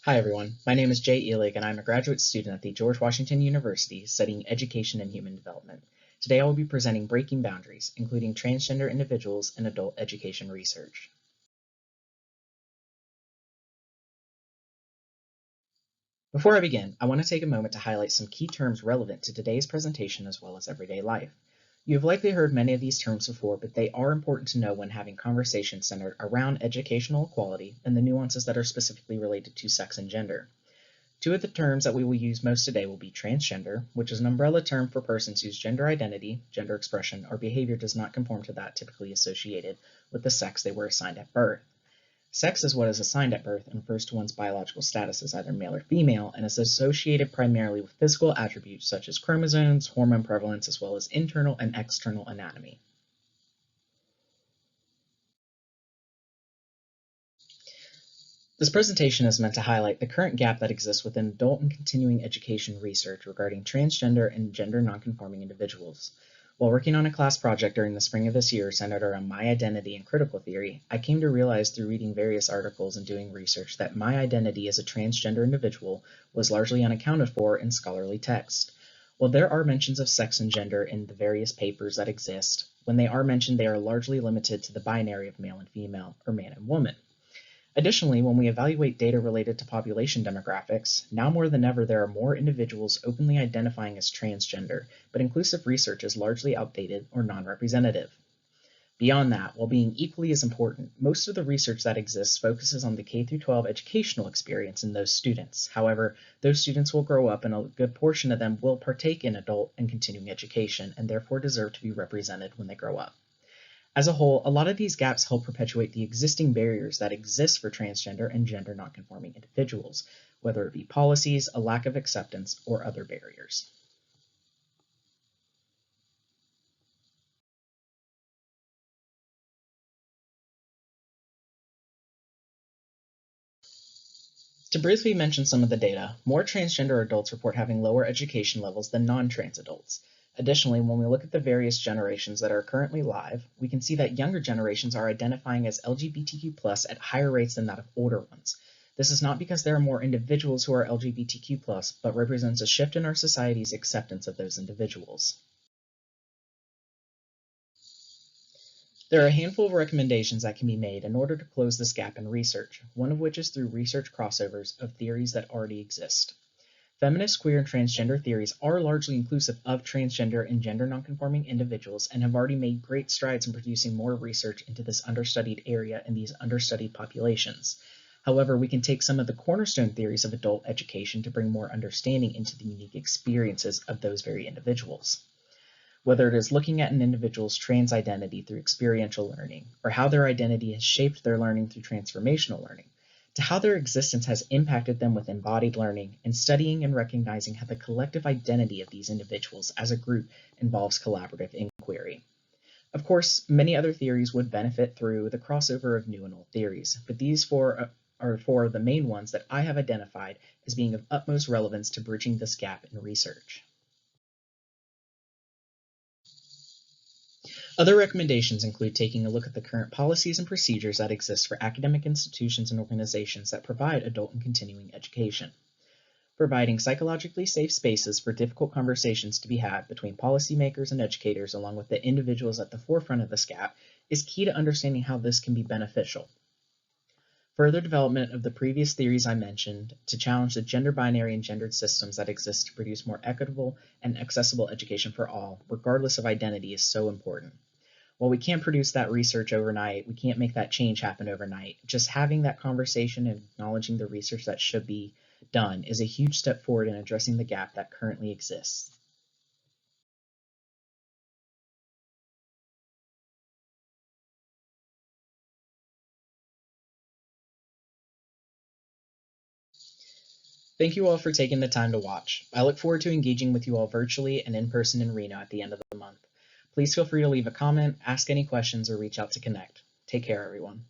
Hi everyone, my name is Jae Elig and I'm a graduate student at the George Washington University studying education and human development. Today I will be presenting Breaking Boundaries, including transgender individuals in adult education research. Before I begin, I want to take a moment to highlight some key terms relevant to today's presentation as well as everyday life. You have likely heard many of these terms before, but they are important to know when having conversations centered around educational equality and the nuances that are specifically related to sex and gender. Two of the terms that we will use most today will be transgender, which is an umbrella term for persons whose gender identity, gender expression, or behavior does not conform to that typically associated with the sex they were assigned at birth. Sex is what is assigned at birth and refers to one's biological status as either male or female and is associated primarily with physical attributes such as chromosomes, hormone prevalence, as well as internal and external anatomy. This presentation is meant to highlight the current gap that exists within adult and continuing education research regarding transgender and gender nonconforming individuals. While working on a class project during the spring of this year centered around my identity and critical theory, I came to realize through reading various articles and doing research that my identity as a transgender individual was largely unaccounted for in scholarly text. While there are mentions of sex and gender in the various papers that exist, when they are mentioned, they are largely limited to the binary of male and female, or man and woman. Additionally, when we evaluate data related to population demographics, now more than ever there are more individuals openly identifying as transgender, but inclusive research is largely outdated or non-representative. Beyond that, while being equally as important, most of the research that exists focuses on the K-12 educational experience in those students. However, those students will grow up and a good portion of them will partake in adult and continuing education and therefore deserve to be represented when they grow up. As a whole, a lot of these gaps help perpetuate the existing barriers that exist for transgender and gender nonconforming individuals, whether it be policies, a lack of acceptance, or other barriers. To briefly mention some of the data, more transgender adults report having lower education levels than non-trans adults. Additionally, when we look at the various generations that are currently live, we can see that younger generations are identifying as LGBTQ+ at higher rates than that of older ones. This is not because there are more individuals who are LGBTQ+, but represents a shift in our society's acceptance of those individuals. There are a handful of recommendations that can be made in order to close this gap in research, one of which is through research crossovers of theories that already exist. Feminist, queer, and transgender theories are largely inclusive of transgender and gender nonconforming individuals and have already made great strides in producing more research into this understudied area and these understudied populations. However, we can take some of the cornerstone theories of adult education to bring more understanding into the unique experiences of those very individuals. Whether it is looking at an individual's trans identity through experiential learning, or how their identity has shaped their learning through transformational learning, to how their existence has impacted them with embodied learning, and studying and recognizing how the collective identity of these individuals as a group involves collaborative inquiry. Of course, many other theories would benefit through the crossover of new and old theories, but these four are four of the main ones that I have identified as being of utmost relevance to bridging this gap in research. Other recommendations include taking a look at the current policies and procedures that exist for academic institutions and organizations that provide adult and continuing education. Providing psychologically safe spaces for difficult conversations to be had between policymakers and educators, along with the individuals at the forefront of this gap, is key to understanding how this can be beneficial. Further development of the previous theories I mentioned to challenge the gender binary and gendered systems that exist to produce more equitable and accessible education for all, regardless of identity, is so important. While we can't produce that research overnight, we can't make that change happen overnight. Just having that conversation and acknowledging the research that should be done is a huge step forward in addressing the gap that currently exists. Thank you all for taking the time to watch. I look forward to engaging with you all virtually and in person in Reno at the end of the month. Please feel free to leave a comment, ask any questions, or reach out to connect. Take care, everyone.